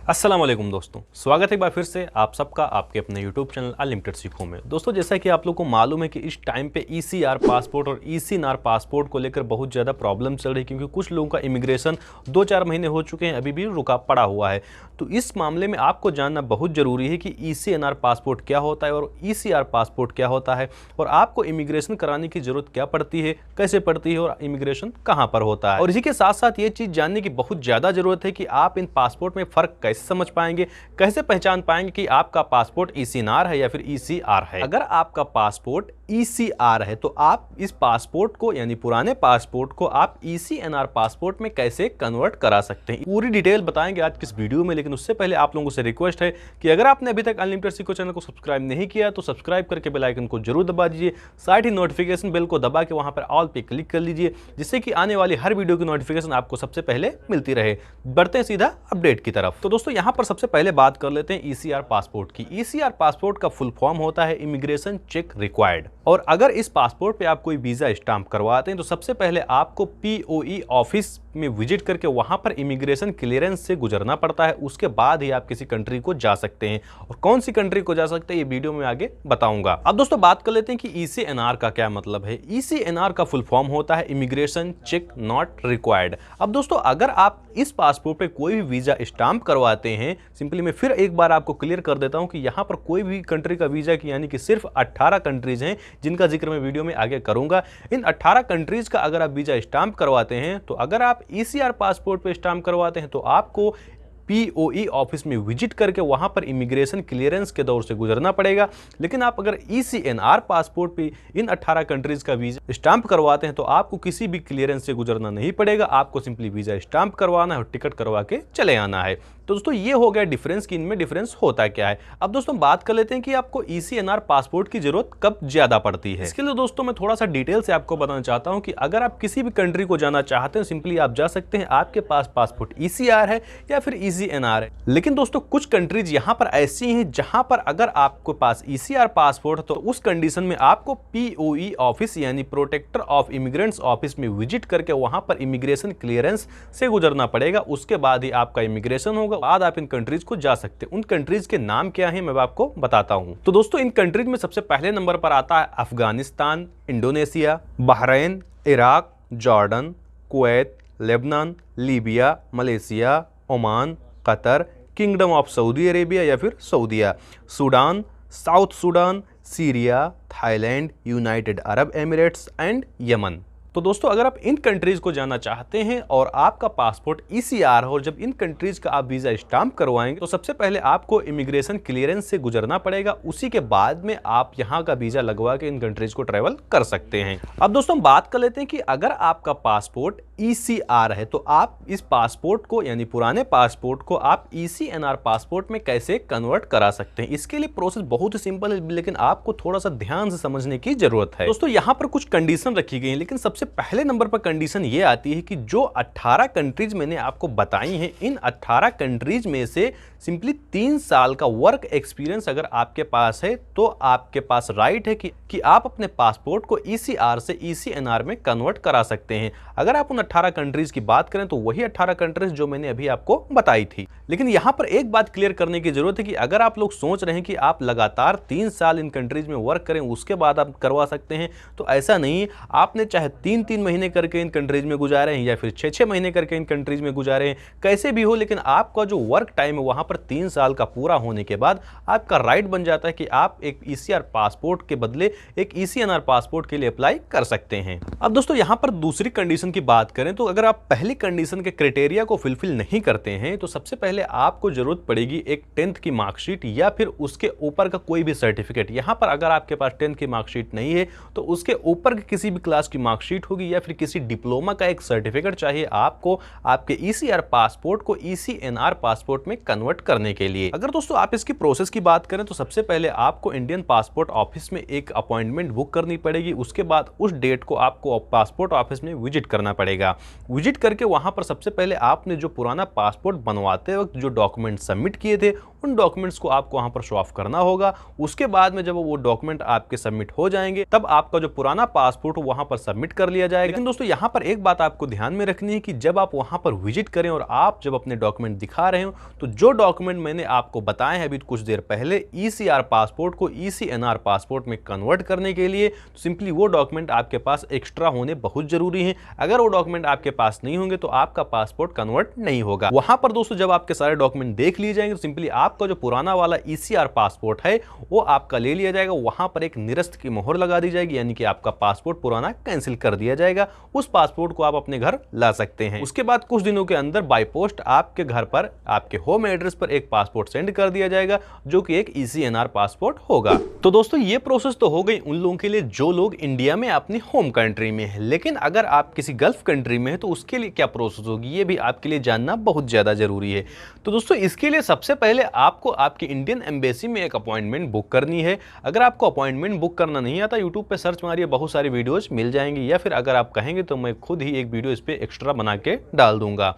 अस्सलाम वालेकुम दोस्तों, स्वागत है एक बार फिर से आप सबका आपके अपने YouTube चैनल अनलिमिटेड सीखों में। दोस्तों, जैसा कि आप लोग को मालूम है कि इस टाइम पे ECR पासपोर्ट और ECNR पासपोर्ट को लेकर बहुत ज़्यादा प्रॉब्लम चल रही है, क्योंकि कुछ लोगों का इमिग्रेशन 2-4 महीने हो चुके हैं, अभी भी रुका पड़ा हुआ है। तो इस मामले में आपको जानना बहुत ज़रूरी है कि ECNR पासपोर्ट क्या होता है और ECR पासपोर्ट क्या होता है, और आपको इमिग्रेशन कराने की ज़रूरत क्या पड़ती है, कैसे पड़ती है और इमिग्रेशन कहाँ पर होता है। और इसी के साथ साथ ये चीज़ जानने की बहुत ज़्यादा ज़रूरत है कि आप इन पासपोर्ट में फ़र्क कैसे समझ पाएंगे, कैसे पहचान पाएंगे कि आपका पासपोर्ट ECNR है या फिर ECR है। अगर आपका पासपोर्ट ECR है तो आप इस पासपोर्ट को यानी पुराने पासपोर्ट को आप ECNR पासपोर्ट में कैसे कन्वर्ट करा सकते हैं, पूरी डिटेल बताएंगे आज की इस वीडियो में। लेकिन उससे पहले आप लोगों से रिक्वेस्ट है कि अगर आपने अभी तक अनलिमिटेड सीखो चैनल को सब्सक्राइब नहीं किया तो सब्सक्राइब करके बेल आइकन को जरूर दबा दीजिए, साथ ही नोटिफिकेशन बेल को दबा के वहां पर ऑल पे क्लिक कर लीजिए, जिससे कि आने वाली हर वीडियो की नोटिफिकेशन आपको सबसे पहले मिलती रहे। बढ़ते हैं सीधा अपडेट की तरफ। तो दोस्तों, यहां पर सबसे पहले बात कर लेते हैं ECR पासपोर्ट की। ECR पासपोर्ट का फुल फॉर्म होता है इमिग्रेशन चेक रिक्वायर्ड। और अगर इस पासपोर्ट पे आप कोई वीजा स्टाम्प करवाते हैं तो सबसे पहले आपको POE ऑफिस में विजिट करके वहां पर इमिग्रेशन क्लियरेंस से गुजरना पड़ता है। उसके बाद ही आप किसी कंट्री को जा सकते हैं, और कौन सी कंट्री को जा सकते हैं ये वीडियो में आगे बताऊंगा। अब दोस्तों, बात कर लेते हैं कि ECNR का क्या मतलब है। ECNR का फुल फॉर्म होता है इमिग्रेशन चेक नॉट रिक्वायर्ड। अब दोस्तों, अगर आप इस पासपोर्ट पे कोई भी वीजा स्टाम्प करवाते हैं, सिंपली मैं फिर एक बार आपको क्लियर कर देता हूं कि यहां पर कोई भी कंट्री का वीजा की यानी कि सिर्फ 18 कंट्रीज हैं जिनका जिक्र मैं वीडियो में आगे करूंगा। इन 18 कंट्रीज का अगर आप वीजा स्टाम्प करवाते हैं, तो अगर आप ECR पासपोर्ट पे स्टाम्प करवाते हैं तो आपको POE ऑफिस में विजिट करके वहां पर इमिग्रेशन क्लियरेंस के दौर से गुजरना पड़ेगा। लेकिन आप अगर ECNR पासपोर्ट पे इन 18 कंट्रीज का वीजा स्टाम्प करवाते हैं तो आपको किसी भी क्लियरेंस से गुजरना नहीं पड़ेगा, आपको सिंपली वीजा स्टाम्प करवाना है और टिकट करवा के चले आना है। तो दोस्तों, ये हो गया डिफरेंस कि इनमें डिफरेंस होता क्या है। अब दोस्तों, बात कर लेते हैं कि आपको ECNR पासपोर्ट की जरूरत कब ज्यादा पड़ती है। इसके लिए दोस्तों मैं थोड़ा सा डिटेल से आपको बताना चाहता हूं कि अगर आप किसी भी कंट्री को जाना चाहते हैं, सिंपली आप जा सकते हैं, आपके पास पासपोर्ट ECR है या फिर ECNR है। लेकिन दोस्तों, कुछ कंट्रीज यहां पर ऐसी हैं जहां पर अगर आपके पास ECR पासपोर्ट है तो उस कंडीशन में आपको POE ऑफिस यानी प्रोटेक्टर ऑफ इमिग्रेंट्स ऑफिस में विजिट करके वहां पर इमिग्रेशन क्लियरेंस से गुजरना पड़ेगा। उसके बाद ही आपका इमिग्रेशन होगा, बाद आप इन कंट्रीज को जा सकते हैं। उन कंट्रीज के नाम क्या हैं मैं आपको बताता हूं। तो दोस्तों, इन कंट्रीज में सबसे पहले नंबर पर आता है Afghanistan, Indonesia, Bahrain, Iraq, Jordan, Kuwait, Lebanon, Libya, Malaysia, Oman, Qatar, Kingdom of Saudi Arabia या फिर सऊदीया, Sudan, South Sudan, Syria, Thailand, United Arab Emirates and Yemen. तो दोस्तों, अगर आप इन कंट्रीज को जाना चाहते हैं और आपका पासपोर्ट ECR हो और जब इन कंट्रीज का आप वीजा स्टाम्प करवाएंगे तो सबसे पहले आपको इमिग्रेशन क्लियरेंस से गुजरना पड़ेगा। उसी के बाद में आप यहां का वीजा लगवा के इन कंट्रीज को ट्रेवल कर सकते हैं। अब दोस्तों, बात कर लेते हैं कि अगर आपका पासपोर्ट ECR है तो आप इस पासपोर्ट को यानी पुराने पासपोर्ट को आप ECNR पासपोर्ट में कैसे कन्वर्ट करा सकते हैं। इसके लिए प्रोसेस बहुत ही सिंपल है, लेकिन आपको थोड़ा सा ध्यान से समझने की जरूरत है। दोस्तों, यहां पर कुछ कंडीशन रखी गई है, लेकिन सबसे पहले नंबर पर कंडीशन ये आती है कि जो 18 कंट्रीज मैंने आपको बताई हैं, इन 18 कंट्रीज में से सिंपली 3 साल का वर्क एक्सपीरियंस अगर आपके पास है तो आपके पास राइट है कि आप अपने पासपोर्ट को ECR से ECNR में कन्वर्ट करा सकते हैं। अगर आप उन 18 कंट्रीज की बात करें तो वही 18 कंट्रीज जो मैंने अभी आपको बताई थी। लेकिन यहां पर एक बात क्लियर करने की जरूरत है कि अगर आप लोग सोच रहे हैं कि आप लगातार 3 साल इन कंट्रीज में वर्क करें उसके बाद आप करवा सकते हैं, तो ऐसा नहीं। आपने चाहे 3-3 महीने करके इन कंट्रीज में गुजारे हैं या फिर 6-6 महीने करके इन कंट्रीज में गुजारे हैं, कैसे भी हो, लेकिन आपका जो वर्क टाइम है वहां पर 3 साल का पूरा होने के बाद आपका राइट बन जाता है कि आप एक ECR पासपोर्ट के बदले एक ECNR पासपोर्ट के लिए अप्लाई कर सकते हैं। अब दोस्तों, यहां पर दूसरी कंडीशन की बात करें तो अगर आप पहली कंडीशन के क्राइटेरिया को फुलफिल नहीं करते हैं तो सबसे पहले आपको जरूरत पड़ेगी एक 10th की मार्कशीट या फिर उसके ऊपर का कोई भी सर्टिफिकेट। यहां पर अगर आपके पास 10th की मार्कशीट नहीं है तो उसके ऊपर किसी भी क्लास की मार्कशीट होगी या फिर किसी डिप्लोमा का एक सर्टिफिकेट चाहिए आपको आपके ECR पासपोर्ट को ECNR पासपोर्ट में कन्वर्ट करने के लिए। अगर दोस्तों आप इसकी प्रोसेस की बात करें तो सबसे पहले आपको इंडियन पासपोर्ट ऑफिस में एक अपॉइंटमेंट बुक करनी पड़ेगी। उसके बाद उस डेट को आपको पासपोर्ट ऑफिस में विजिट करना पड़ेगा। जाएगा। विजिट करके वहाँ पर सबसे पहले आपने जो पुराना पासपोर्ट बनवाते वक्त जो डॉक्यूमेंट सबमिट किए थे उन डॉक्यूमेंट्स को आपको वहाँ पर शो ऑफ करना होगा। उसके बाद में जब वो डॉक्यूमेंट आपके सबमिट हो जाएंगे तब आपका जो पुराना पासपोर्ट वहाँ पर सबमिट कर लिया जाएगा। लेकिन दोस्तों यहाँ पर एक बात आपको ध्यान में रखनी है कि जब आप वहाँ पर विजिट करें और आप जब अपने डॉक्यूमेंट दिखा रहे हो तो जो डॉक्यूमेंट मैंने आपको बताए हैं अभी कुछ देर पहले ECR पासपोर्ट को ECNR पासपोर्ट में कन्वर्ट करने के लिए, तो सिंपली वो डॉक्यूमेंट आपके पास एक्स्ट्रा होने बहुत जरूरी है। अगर वो डॉक्यूमेंट आपके पास नहीं होंगे तो आपका पासपोर्ट कन्वर्ट नहीं होगा। वहां पर दोस्तों जब आपके सारे डॉक्यूमेंट देख लिए जाएंगे तो सिंपली आपका जो पुराना वाला ECR पासपोर्ट है वो आपका ले लिया जाएगा। वहां पर एक निरस्त की मोहर लगा दी जाएगी, यानी कि आपका पासपोर्ट पुराना कैंसिल कर दिया जाएगा। उस पासपोर्ट को आप अपने घर ला सकते हैं। उसके बाद कुछ दिनों के अंदर बाय पोस्ट आपके घर पर आपके होम एड्रेस पर एक पासपोर्ट सेंड कर दिया जाएगा जो कि एक ECNR पासपोर्ट होगा। तो दोस्तों ये प्रोसेस तो हो गई उन लोगों के लिए जो लोग इंडिया में अपनी होम कंट्री में है। लेकिन अगर आप किसी गल्फ कंट्री में है तो उसके लिए क्या प्रोसेस होगी ये भी आपके लिए जानना बहुत ज्यादा जरूरी है। तो दोस्तों इसके लिए सबसे पहले आपको आपकी इंडियन एम्बेसी में एक अपॉइंटमेंट बुक करनी है। अगर आपको अपॉइंटमेंट बुक करना नहीं आता यूट्यूब पे सर्च मारिए, बहुत सारी वीडियोज मिल जाएंगी, या फिर अगर आप कहेंगे तो मैं खुद ही एक वीडियो इस पे एक्स्ट्रा बना के डाल दूंगा।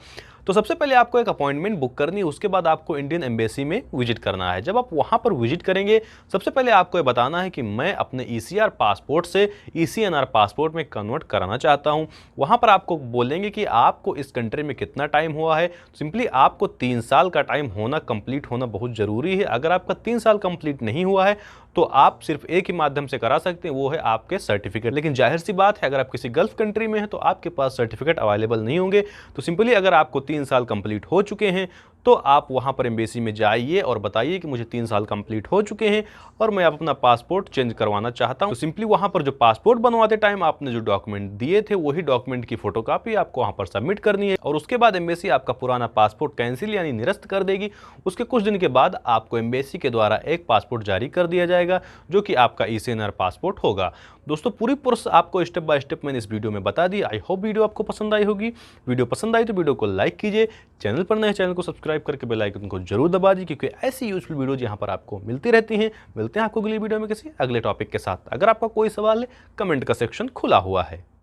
तो सबसे पहले आपको एक अपॉइंटमेंट बुक करनी है, उसके बाद आपको इंडियन एम्बेसी में विजिट करना है। जब आप वहां पर विजिट करेंगे सबसे पहले आपको ये बताना है कि मैं अपने ECR पासपोर्ट से ECNR पासपोर्ट में कन्वर्ट कराना चाहता हूं। वहां पर आपको बोलेंगे कि आपको इस कंट्री में कितना टाइम हुआ है। सिंपली आपको 3 साल का टाइम होना, कंप्लीट होना बहुत जरूरी है। अगर आपका 3 साल कंप्लीट नहीं हुआ है तो आप सिर्फ एक ही माध्यम से करा सकते हैं, वो है आपके सर्टिफिकेट। लेकिन जाहिर सी बात है अगर आप किसी गल्फ कंट्री में हैं तो आपके पास सर्टिफिकेट अवेलेबल नहीं होंगे। तो सिंपली अगर आपको 3 साल कंप्लीट हो चुके हैं तो आप वहां पर एम्बेसी में जाइए और बताइए कि मुझे 3 साल कंप्लीट हो चुके हैं और मैं अपना पासपोर्ट चेंज करवाना चाहता हूं। तो सिंपली वहां पर जो पासपोर्ट बनवाते टाइम आपने जो डॉक्यूमेंट दिए थे वही डॉक्यूमेंट की फोटोकॉपी आपको वहां पर सबमिट करनी है और उसके बाद एम्बेसी आपका पुराना पासपोर्ट कैंसिल यानी निरस्त कर देगी। उसके कुछ दिन के बाद आपको एम्बेसी के द्वारा एक पासपोर्ट जारी कर दिया जाएगा जो कि आपका ECNR पासपोर्ट होगा। दोस्तों पूरी प्रोसेस आपको स्टेप बाय स्टेप मैंने इस वीडियो में बता दी। आई होप वीडियो आपको पसंद आई होगी। वीडियो पसंद आई तो वीडियो को लाइक कीजिए, चैनल पर नए चैनल को सब्सक्राइब करके बेल आइकन को जरूर दबा दीजिए क्योंकि ऐसी यूजफुल वीडियोज यहाँ पर आपको मिलती रहती हैं। मिलते हैं आपको अगली वीडियो में किसी अगले टॉपिक के साथ। अगर आपका कोई सवाल है कमेंट का सेक्शन खुला हुआ है।